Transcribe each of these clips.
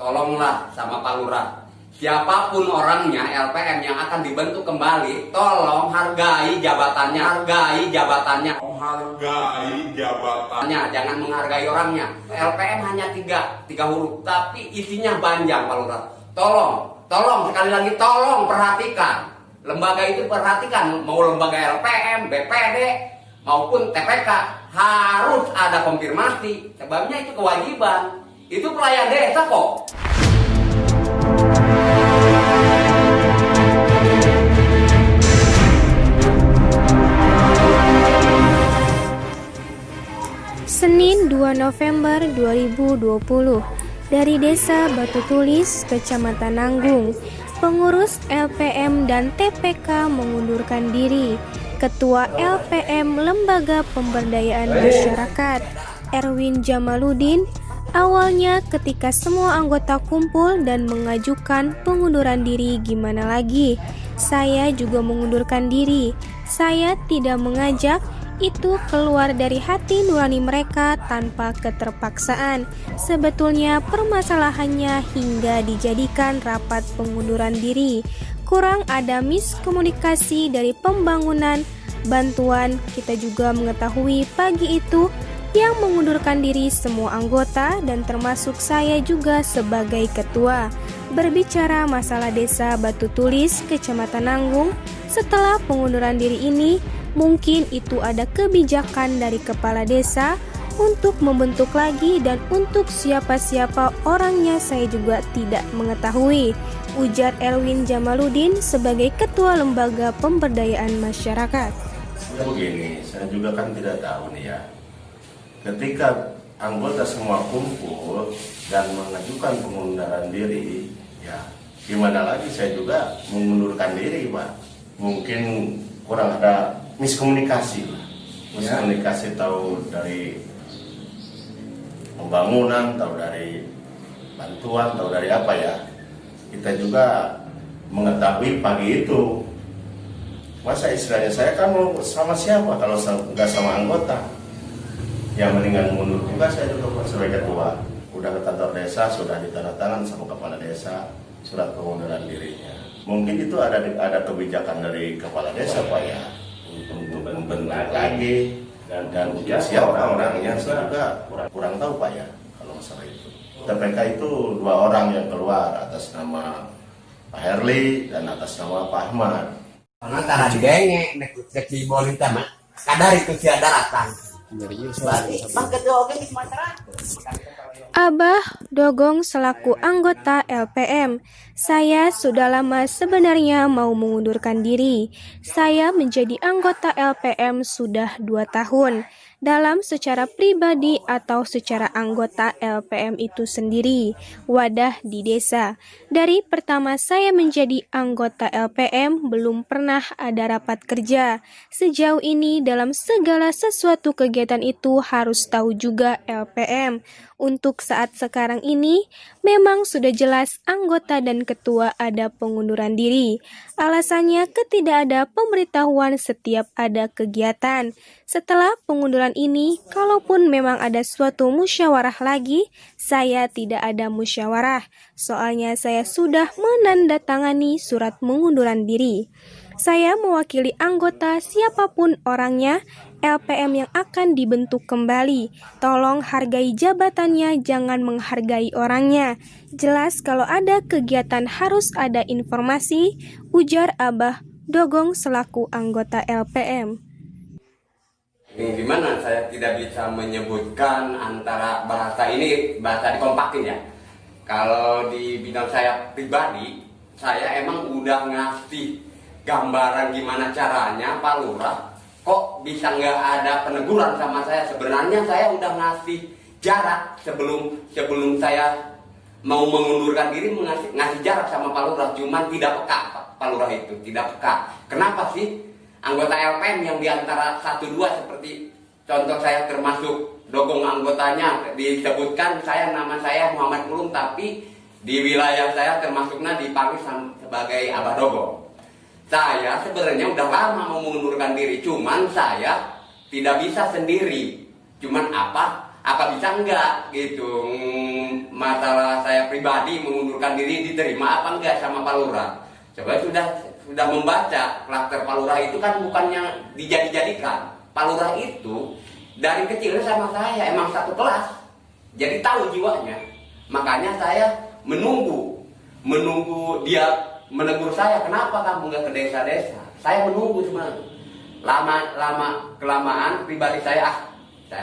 tolonglah sama Pak Lurah. Siapapun orangnya LPM yang akan dibentuk kembali, tolong hargai jabatannya, jangan menghargai orangnya. LPM hanya tiga huruf, tapi isinya panjang Pak Lurah. Tolong sekali lagi tolong perhatikan. Lembaga itu perhatikan, mau lembaga LPM, BPD maupun TPK harus ada konfirmasi. Sebabnya itu kewajiban. Itu pelayan desa kok. Senin 2 November 2020 dari Desa Batu Tulis, Kecamatan Nanggung, pengurus LPM dan TPK mengundurkan diri. Ketua LPM Lembaga Pemberdayaan Masyarakat, Erwin Jamaludin, awalnya ketika semua anggota kumpul dan mengajukan pengunduran diri, gimana lagi? Saya juga mengundurkan diri. Saya tidak mengajak, itu keluar dari hati nurani mereka tanpa keterpaksaan. Sebetulnya permasalahannya hingga dijadikan rapat pengunduran diri. Kurang ada miskomunikasi dari pembangunan bantuan. Kita juga mengetahui pagi itu yang mengundurkan diri semua anggota dan termasuk saya juga sebagai ketua. Berbicara masalah Desa Batu Tulis, Kecamatan Nanggung, setelah pengunduran diri ini, mungkin itu ada kebijakan dari kepala desa untuk membentuk lagi, dan untuk siapa-siapa orangnya saya juga tidak mengetahui, ujar Erwin Jamaludin sebagai Ketua Lembaga Pemberdayaan Masyarakat. Begini, saya juga kan tidak tahu nih ya. Ketika anggota semua kumpul dan mengajukan pengunduran diri, ya gimana lagi, saya juga mengundurkan diri, Pak. Mungkin kurang ada miskomunikasi, tahu dari pembangunan, tahu dari bantuan, tahu dari apa ya. Kita juga mengetahui pagi itu, masa istilahnya saya kan mau sama siapa kalau nggak sama anggota. Yang mendingan mundur juga saya juga sebagai ketua. Udah ke kantor desa, sudah ditandatangan sama kepala desa surat pengunduran dirinya. Mungkin itu ada kebijakan dari kepala desa, Pak ya, untuk membentuk lagi dan siapa orangnya saya juga kurang tahu, Pak ya, kalau masalah itu. TPK itu 2 orang yang keluar atas nama Pak Herli dan atas nama Pak Ahmad. Antara dibengek, di bonita mah, kadar itu tiada datang. Abah Dogong selaku anggota LPM, saya sudah lama sebenarnya mau mengundurkan diri. Saya menjadi anggota LPM sudah 2 tahun. Dalam secara pribadi atau secara anggota LPM itu sendiri, wadah di desa. Dari pertama saya menjadi anggota LPM belum pernah ada rapat kerja. Sejauh ini dalam segala sesuatu kegiatan itu harus tahu juga LPM. Untuk saat sekarang ini memang sudah jelas anggota dan ketua ada pengunduran diri. Alasannya ketidak ada pemberitahuan setiap ada kegiatan. Setelah pengunduran ini, kalaupun memang ada suatu musyawarah lagi, saya tidak ada musyawarah. Soalnya saya sudah menandatangani surat pengunduran diri. Saya mewakili anggota siapapun orangnya, LPM yang akan dibentuk kembali. Tolong hargai jabatannya, jangan menghargai orangnya. Jelas kalau ada kegiatan harus ada informasi, ujar Abah Dogong selaku anggota LPM. Gimana saya tidak bisa menyebutkan antara bahasa dikompakin ya. Kalau di bidang saya pribadi, saya emang udah ngasih gambaran gimana caranya Pak Lurah kok bisa nggak ada peneguran sama saya. Sebenarnya saya udah ngasih jarak sebelum saya mau mengundurkan diri, ngasih jarak sama Pak Lurah, cuman tidak peka. Pak Lurah itu tidak peka. Kenapa sih anggota LPM yang diantara 1-2 seperti contoh saya termasuk Dogong anggotanya disebutkan nama saya Muhammad Pulung, tapi di wilayah saya termasuknya dipanggil sebagai Abah Dogong. Saya sebenarnya udah lama mau mengundurkan diri, cuman saya tidak bisa sendiri. Cuman apa bisa enggak gitu. Masalah saya pribadi mengundurkan diri diterima apa enggak sama Pak Lurah. Coba sudah membaca klaster Pak Lurah itu kan bukannya dijadikan. Pak Lurah itu dari kecil sama saya emang satu kelas, jadi tahu jiwanya. Makanya saya menunggu dia menegur saya, kenapa kamu nggak ke desa-desa. Saya menunggu sebenarnya. Lama kelamaan pribadi saya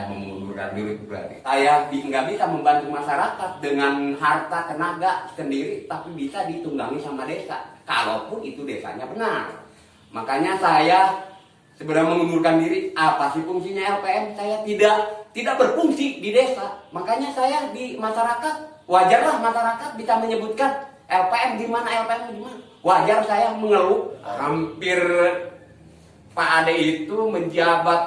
mengundurkan diri pribadi. Saya nggak bisa membantu masyarakat dengan harta tenaga sendiri, tapi bisa ditunggangi sama desa. Kalaupun itu desanya benar. Makanya saya sebenarnya mengundurkan diri. Apa sih fungsinya LPM? Saya tidak berfungsi di desa. Makanya saya di masyarakat, wajarlah masyarakat bisa menyebutkan LPM di mana, LPM di mana. Wajar saya mengeluh. Hampir Pak Ade itu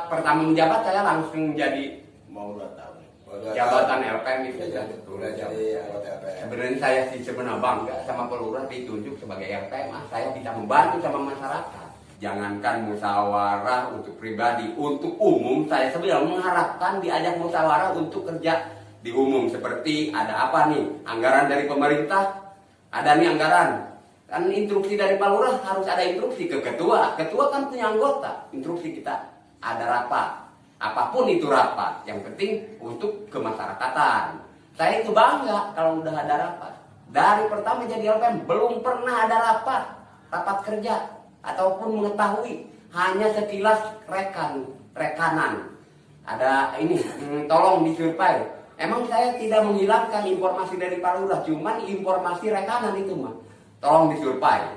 pertama menjabat saya langsung menjadi Mau 2 tahun. jabatan LPM itu. Udah jadi anggota LPM. Sebenarnya saya sebenarnya bangga sama Pak Lurah ditunjuk sebagai LPM. Saya bisa membantu sama masyarakat. Jangankan musyawarah untuk pribadi, untuk umum saya sebenarnya mengharapkan diajak musyawarah untuk kerja di umum. Seperti ada apa nih, anggaran dari pemerintah, ada nih anggaran. Kan instruksi dari Pak Lurah harus ada instruksi ke ketua. Ketua kan punya anggota. Instruksi kita ada rapat. Apapun itu rapat, yang penting untuk kemasyarakatan. Saya itu bangga kalau udah ada rapat. Dari pertama jadi LPM belum pernah ada rapat kerja ataupun mengetahui, hanya sekilas rekanan. Ada ini, tolong disurvey. Emang saya tidak menghilangkan informasi dari Pak Lurah, cuman informasi rekanan itu mah. Tolong disurvey,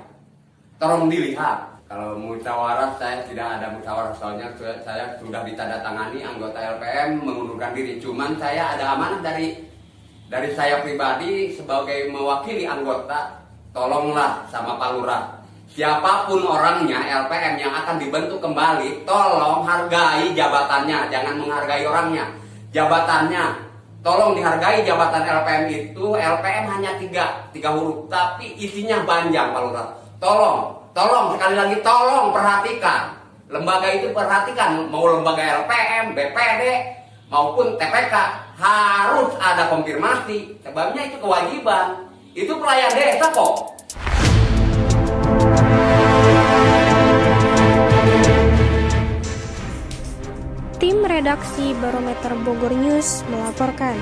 tolong dilihat. Kalau musyawarah saya tidak ada musyawarah, soalnya saya sudah ditandatangani anggota LPM mengundurkan diri. Cuman saya ada amanah dari saya pribadi sebagai mewakili anggota. Tolonglah sama Pak Lurah, siapapun orangnya LPM yang akan dibentuk kembali, tolong hargai jabatannya, jangan menghargai orangnya. Jabatannya, tolong dihargai jabatan LPM itu. LPM hanya tiga huruf, tapi isinya panjang Pak Lurah. Tolong sekali lagi tolong perhatikan. Lembaga itu perhatikan, mau lembaga LPM, BPD maupun TPK harus ada konfirmasi. Sebabnya itu kewajiban. Itu pelayan desa kok. Tim redaksi Barometer Bogor News melaporkan.